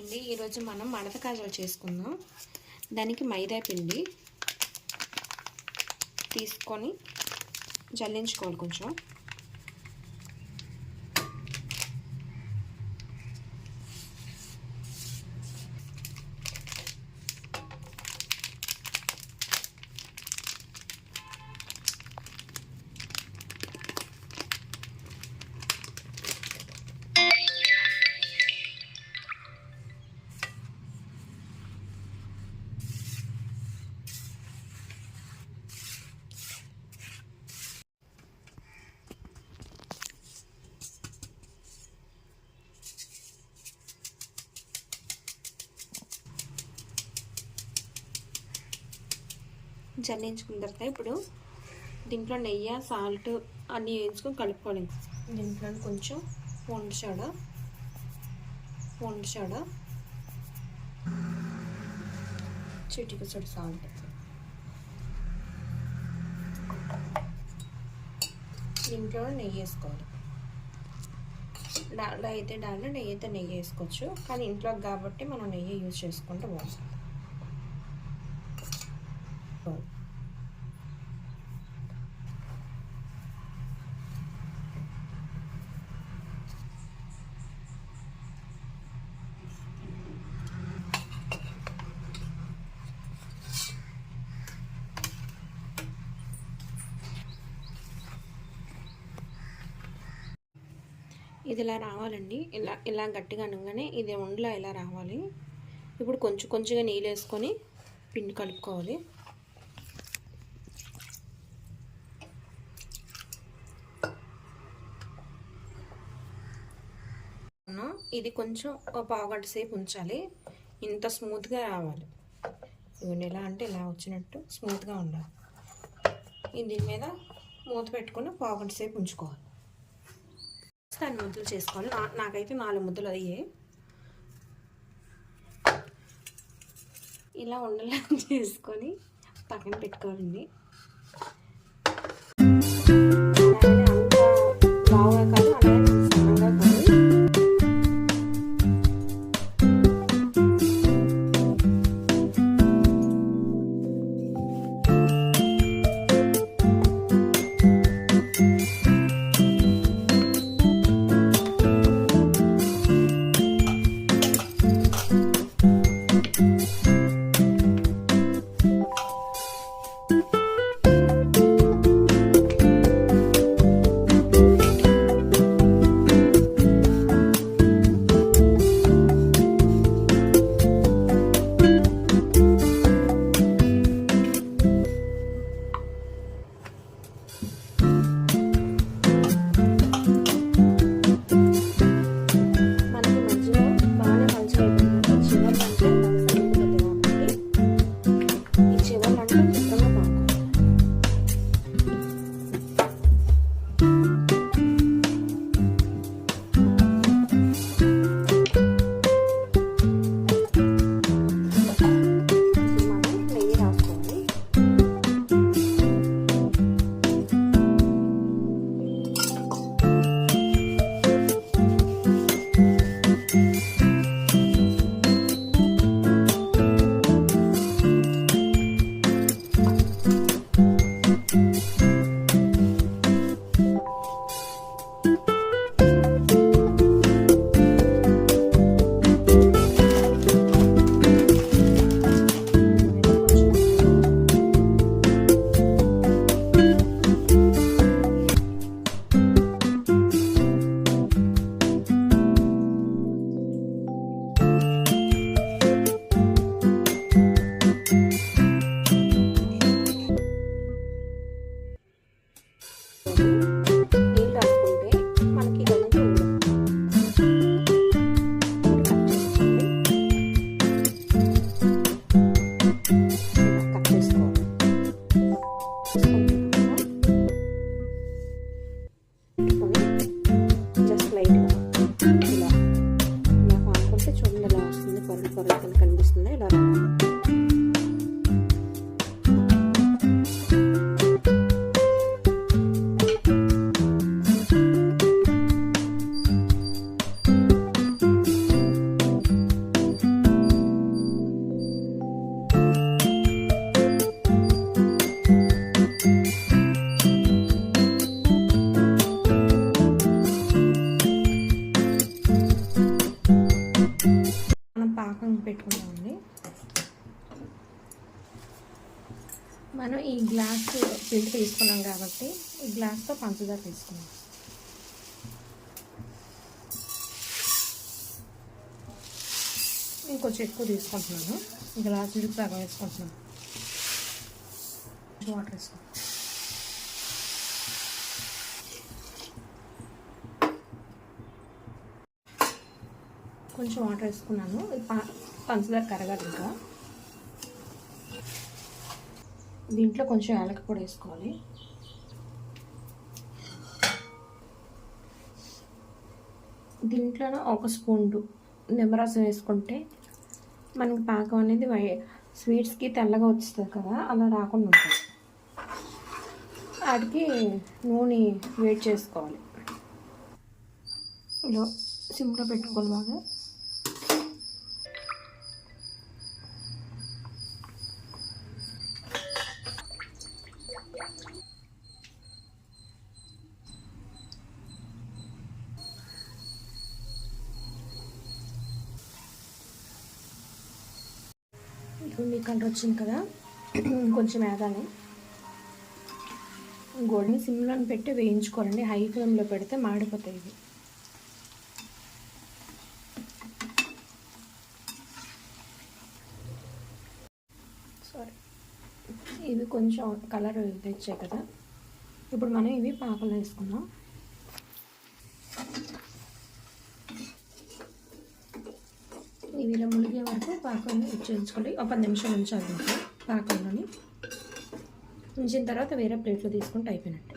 అండి, ఈరోజు మనం మడత కాజాలు చేసుకుందాం. దానికి మైదా పిండి తీసుకొని జల్లించుకోవాలి కొంచెం. జల్లించుకున్న తర్వాత ఇప్పుడు దీంట్లో నెయ్యి, సాల్ట్ అన్నీ వేసుకొని కలుపుకోవాలి. దీంట్లో కొంచెం వంట సోడా, చిటికెడు సాల్ట్, దీంట్లో నెయ్యి వేసుకోవాలి. డాల్డా అయితే డాల్డా, నెయ్యి అయితే నెయ్యి వేసుకోవచ్చు. కానీ ఇంట్లో కాబట్టి మనం నెయ్యి యూజ్ చేసుకుంటే బాగుంటుంది. ఇది ఇలా రావాలండి. ఇలా గట్టిగా అనగానే ఇది ఉండలా ఇలా రావాలి. ఇప్పుడు కొంచెంగా నీళ్ళు వేసుకొని పిండి కలుపుకోవాలి. ఇది కొంచెం ఒక పావుగంట సేపు ఉంచాలి. ఇంత స్మూత్గా రావాలి. ఇవన్నీ ఎలా అంటే ఇలా వచ్చినట్టు స్మూత్గా ఉండాలి. దీని మీద మూత పెట్టుకొని పావుగంట సేపు ఉంచుకోవాలి. దాన్ని ముద్దలు చేసుకోవాలి. నాకైతే 4 ముద్దలు అయ్యాయి. ఇలా ఉండలా చేసుకొని పక్కన పెట్టుకోవాలండి. పెట్టుకుందామండి. మనం ఈ గ్లాస్ పిండి తీసుకున్నాం కాబట్టి ఈ గ్లాస్తో పంచదార తీసుకున్నాం. ఇంకొంచెం ఎక్కువ తీసుకుంటున్నాను. గ్లాస్ పిండికి సగం వేసుకుంటున్నాను. వాటర్ వేసుకుంటాను. కొంచెం వాటర్ వేసుకున్నాను. పంచదార కరగాలి. ఇంకా దీంట్లో కొంచెం యాలక పొడి వేసుకోవాలి. దీంట్లో ఒక స్పూన్ నిమ్మరసం వేసుకుంటే మనకి పాకం అనేది స్వీట్స్కి తెల్లగా వస్తుంది కదా, అలా రాకుండా ఉంటుంది. వాటికి నూనె వేడి చేసుకోవాలి. ఇలా సిమ్లో పెట్టుకోవాలి బాగా. మీ కలర్ వచ్చింది కదా, కొంచెం వేగాలి. గోల్డ్ని సిమ్లో పెట్టి వేయించుకోవాలండి. హై ఫ్లేమ్లో పెడితే మాడిపోతాయి ఇవి. సారీ, ఇవి కొంచెం కలర్ తెచ్చాయి కదా. ఇప్పుడు మనం ఇవి పాకంలో వేసుకుందాం. ఇవి ఇలా ములిగే వరకు పాకంలో ఉంచుకోండి. ఒక 10 నిమిషాలు ఉంచాలి పాకంలోని. ఉంచిన తర్వాత వేరే ప్లేట్లో తీసుకుంటే అయిపోయినట్టు.